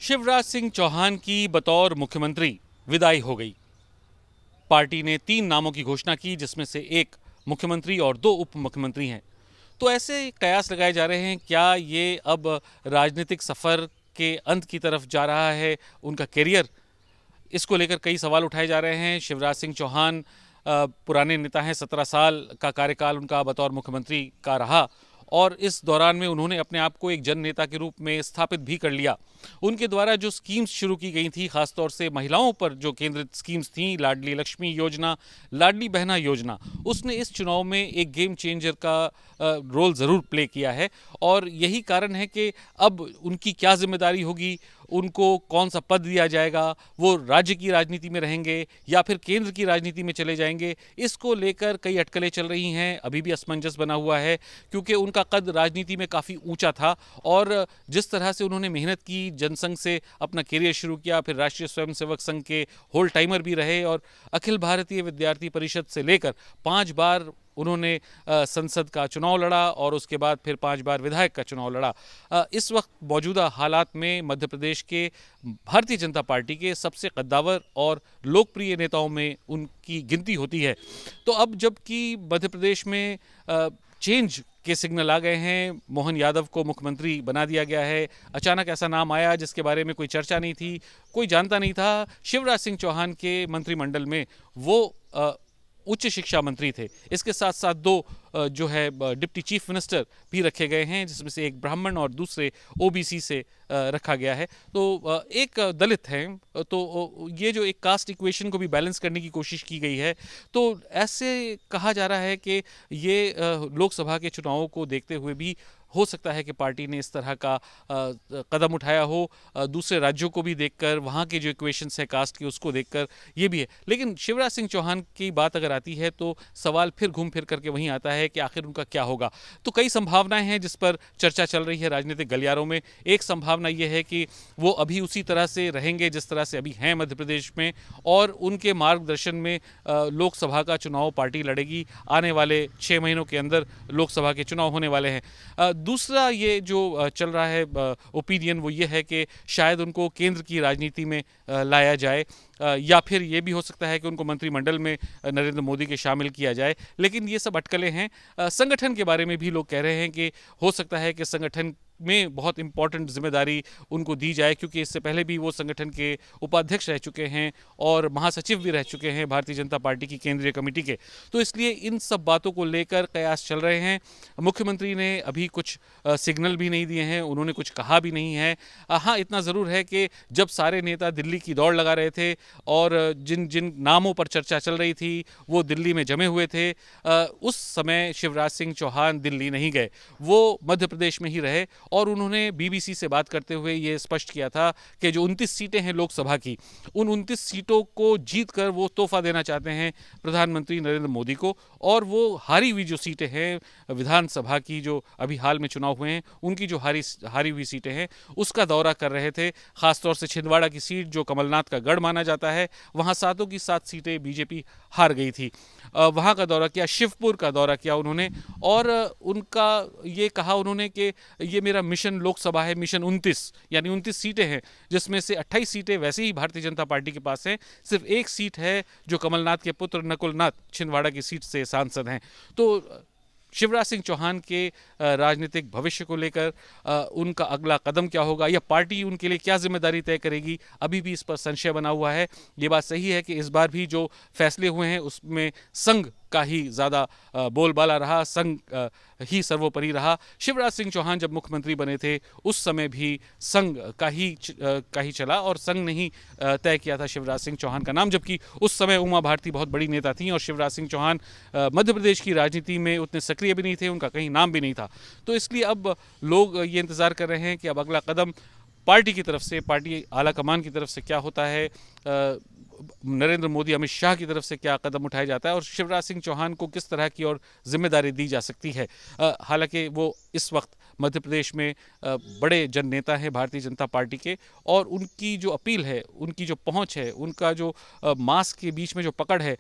शिवराज सिंह चौहान की बतौर मुख्यमंत्री विदाई हो गई। पार्टी ने 3 नामों की घोषणा की, जिसमें से एक मुख्यमंत्री और 2 उप मुख्यमंत्री हैं। तो ऐसे कयास लगाए जा रहे हैं, क्या ये अब राजनीतिक सफ़र के अंत की तरफ जा रहा है उनका कैरियर? इसको लेकर कई सवाल उठाए जा रहे हैं। शिवराज सिंह चौहान पुराने नेता हैं, 17 साल का कार्यकाल उनका बतौर मुख्यमंत्री का रहा और इस दौरान में उन्होंने अपने आप को एक जन नेता के रूप में स्थापित भी कर लिया। उनके द्वारा जो स्कीम्स शुरू की गई थी, खासतौर से महिलाओं पर जो केंद्रित स्कीम्स थी, लाडली लक्ष्मी योजना, लाडली बहना योजना, उसने इस चुनाव में एक गेम चेंजर का रोल ज़रूर प्ले किया है। और यही कारण है कि अब उनकी क्या जिम्मेदारी होगी, उनको कौन सा पद दिया जाएगा, वो राज्य की राजनीति में रहेंगे या फिर केंद्र की राजनीति में चले जाएंगे, इसको लेकर कई अटकलें चल रही हैं। अभी भी असमंजस बना हुआ है, क्योंकि उनका कद राजनीति में काफ़ी ऊंचा था और जिस तरह से उन्होंने मेहनत की, जनसंघ से अपना करियर शुरू किया, फिर राष्ट्रीय स्वयंसेवक संघ के होल टाइमर भी रहे और अखिल भारतीय विद्यार्थी परिषद से लेकर 5 बार उन्होंने संसद का चुनाव लड़ा और उसके बाद फिर 5 बार विधायक का चुनाव लड़ा। इस वक्त मौजूदा हालात में मध्य प्रदेश के भारतीय जनता पार्टी के सबसे कद्दावर और लोकप्रिय नेताओं में उनकी गिनती होती है। तो अब जबकि मध्य प्रदेश में चेंज के सिग्नल आ गए हैं, मोहन यादव को मुख्यमंत्री बना दिया गया है। अचानक ऐसा नाम आया जिसके बारे में कोई चर्चा नहीं थी, कोई जानता नहीं था। शिवराज सिंह चौहान के मंत्रिमंडल में वो उच्च शिक्षा मंत्री थे। इसके साथ साथ 2 जो है डिप्टी चीफ मिनिस्टर भी रखे गए हैं, जिसमें से एक ब्राह्मण और दूसरे ओबीसी से रखा गया है। तो एक दलित हैं। तो ये जो एक कास्ट इक्वेशन को भी बैलेंस करने की कोशिश की गई है। तो ऐसे कहा जा रहा है कि ये लोकसभा के चुनावों को देखते हुए भी हो सकता है कि पार्टी ने इस तरह का कदम उठाया हो, दूसरे राज्यों को भी देखकर, वहाँ के जो इक्वेशंस है कास्ट की उसको देखकर, ये भी है। लेकिन शिवराज सिंह चौहान की बात अगर आती है तो सवाल फिर घूम फिर करके वहीं आता है कि आखिर उनका क्या होगा। तो कई संभावनाएं हैं जिस पर चर्चा चल रही है राजनीतिक गलियारों में। एक संभावना ये है कि वो अभी उसी तरह से रहेंगे जिस तरह से अभी हैं मध्य प्रदेश में, और उनके मार्गदर्शन में लोकसभा का चुनाव पार्टी लड़ेगी। आने वाले 6 महीनों के अंदर लोकसभा के चुनाव होने वाले हैं। दूसरा ये जो चल रहा है ओपिनियन, वो ये है कि शायद उनको केंद्र की राजनीति में लाया जाए, या फिर ये भी हो सकता है कि उनको मंत्रिमंडल में नरेंद्र मोदी के शामिल किया जाए। लेकिन ये सब अटकलें हैं। संगठन के बारे में भी लोग कह रहे हैं कि हो सकता है कि संगठन में बहुत इंपॉर्टेंट जिम्मेदारी उनको दी जाए, क्योंकि इससे पहले भी वो संगठन के उपाध्यक्ष रह चुके हैं और महासचिव भी रह चुके हैं भारतीय जनता पार्टी की केंद्रीय कमेटी के। तो इसलिए इन सब बातों को लेकर कयास चल रहे हैं। मुख्यमंत्री ने अभी कुछ सिग्नल भी नहीं दिए हैं, उन्होंने कुछ कहा भी नहीं है। हाँ, इतना ज़रूर है कि जब सारे नेता दिल्ली की दौड़ लगा रहे थे और जिन जिन नामों पर चर्चा चल रही थी वो दिल्ली में जमे हुए थे, उस समय शिवराज सिंह चौहान दिल्ली नहीं गए, वो मध्य प्रदेश में ही रहे। और उन्होंने बीबीसी से बात करते हुए ये स्पष्ट किया था कि जो 29 सीटें हैं लोकसभा की, उन 29 सीटों को जीत कर वो तोहफा देना चाहते हैं प्रधानमंत्री नरेंद्र मोदी को। और वो हारी हुई जो सीटें हैं विधानसभा की, जो अभी हाल में चुनाव हुए हैं, उनकी जो हारी हुई सीटें हैं उसका दौरा कर रहे थे। खासतौर से छिंदवाड़ा की सीट, जो कमलनाथ का गढ़ माना जाता है, वहाँ 7 की 7 सीटें बीजेपी हार गई थी। वहाँ का दौरा किया, शिवपुर का दौरा किया उन्होंने, और उनका ये कहा उन्होंने कि ये मेरा मिशन लोकसभा है, मिशन 29, यानी 29 सीटें हैं, जिसमें से 28 सीटें वैसे ही भारतीय जनता पार्टी के पास हैं। सिर्फ एक सीट है जो कमलनाथ के पुत्र नकुलनाथ छिंदवाड़ा की सीट से सांसद हैं। तो शिवराज सिंह चौहान के राजनीतिक भविष्य को लेकर उनका अगला कदम क्या होगा, या पार्टी उनके लिए क्या जिम्मेदारी तय करेगी, अभी भी इस पर संशय बना हुआ है। ये बात सही है कि इस बार भी जो फैसले हुए हैं उसमें संघ का ही ज़्यादा बोलबाला रहा, संघ ही सर्वोपरि रहा। शिवराज सिंह चौहान जब मुख्यमंत्री बने थे उस समय भी संघ का ही चला और संघ ने ही तय किया था शिवराज सिंह चौहान का नाम, जबकि उस समय उमा भारती बहुत बड़ी नेता थी और शिवराज सिंह चौहान मध्य प्रदेश की राजनीति में उतने सक्रिय भी नहीं थे, उनका कहीं नाम भी नहीं था। तो इसलिए अब लोग ये इंतज़ार कर रहे हैं कि अब अगला कदम पार्टी की तरफ से, पार्टी आला कमान की तरफ से क्या होता है, नरेंद्र मोदी अमित शाह की तरफ से क्या कदम उठाया जाता है और शिवराज सिंह चौहान को किस तरह की और जिम्मेदारी दी जा सकती है। हालांकि वो इस वक्त मध्य प्रदेश में बड़े जन नेता हैं भारतीय जनता पार्टी के, और उनकी जो अपील है, उनकी जो पहुंच है, उनका जो मास के बीच में जो पकड़ है,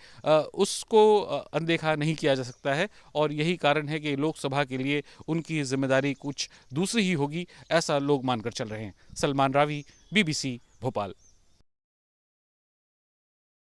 उसको अनदेखा नहीं किया जा सकता है। और यही कारण है कि लोकसभा के लिए उनकी जिम्मेदारी कुछ दूसरी ही होगी, ऐसा लोग मानकर चल रहे हैं। सलमान रावी, BBC भोपाल।